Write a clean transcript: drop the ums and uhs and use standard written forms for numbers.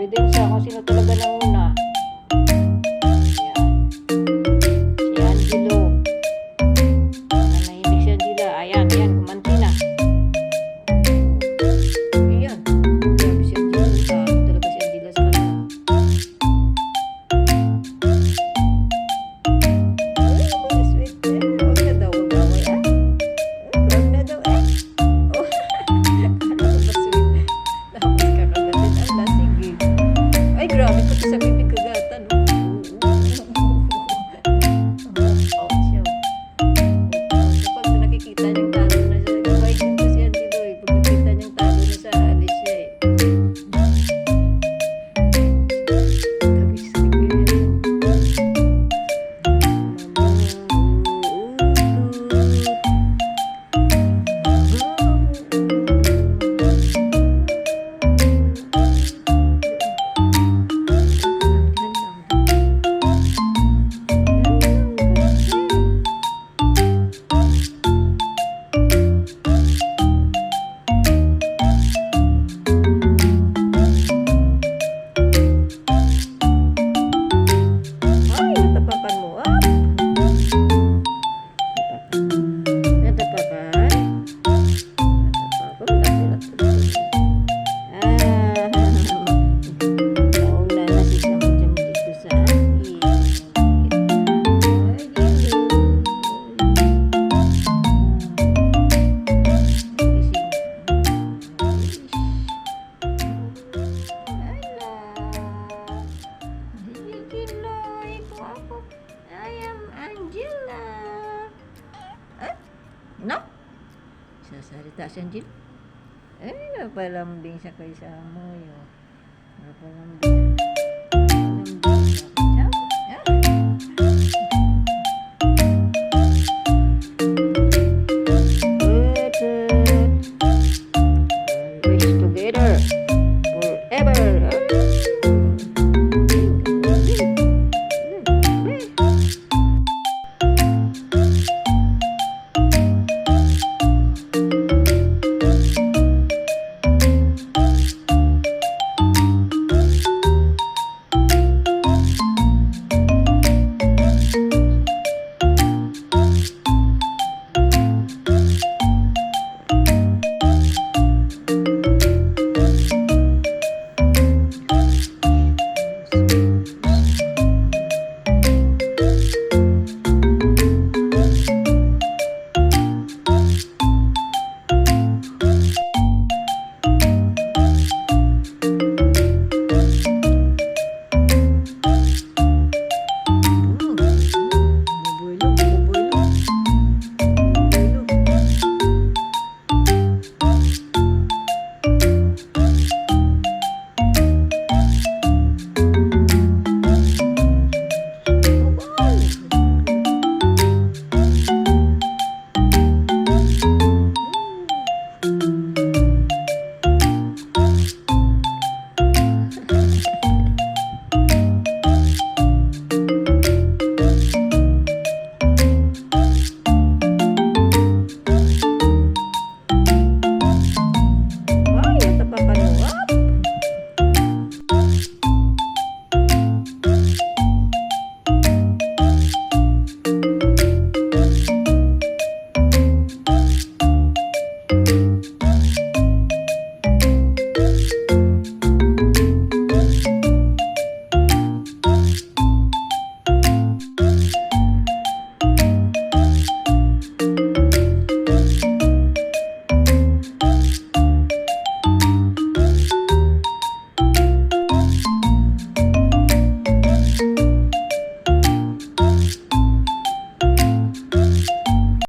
ebidensya kung sino talaga nanguna. Ayan. Si Angelo. Nanahimik si Angela. Ayan, kumanti na. Ayan. Grabe si Angela. Sabi talaga si Angela sa kanya. Sweet. Huwag na daw. Huwag na daw eh. Oh. Ano ba sweet? Tapos kakagatin. Ala, sige. Ay, grabe pati sa bibig kagatan. Ouch siya. Pag nakikita niyang talo na siya, nag-bike din kasi yan dito eh. Pag nakikita niyang talo na siya, alis siya eh. Tabi sa bibig yan. Ay, natapakan mo. Ah! Natapakan? Nauna na si Samjam dito sa akin. I am Angela. No? Sasalita si Angela. Napalambing siya kay Samoy.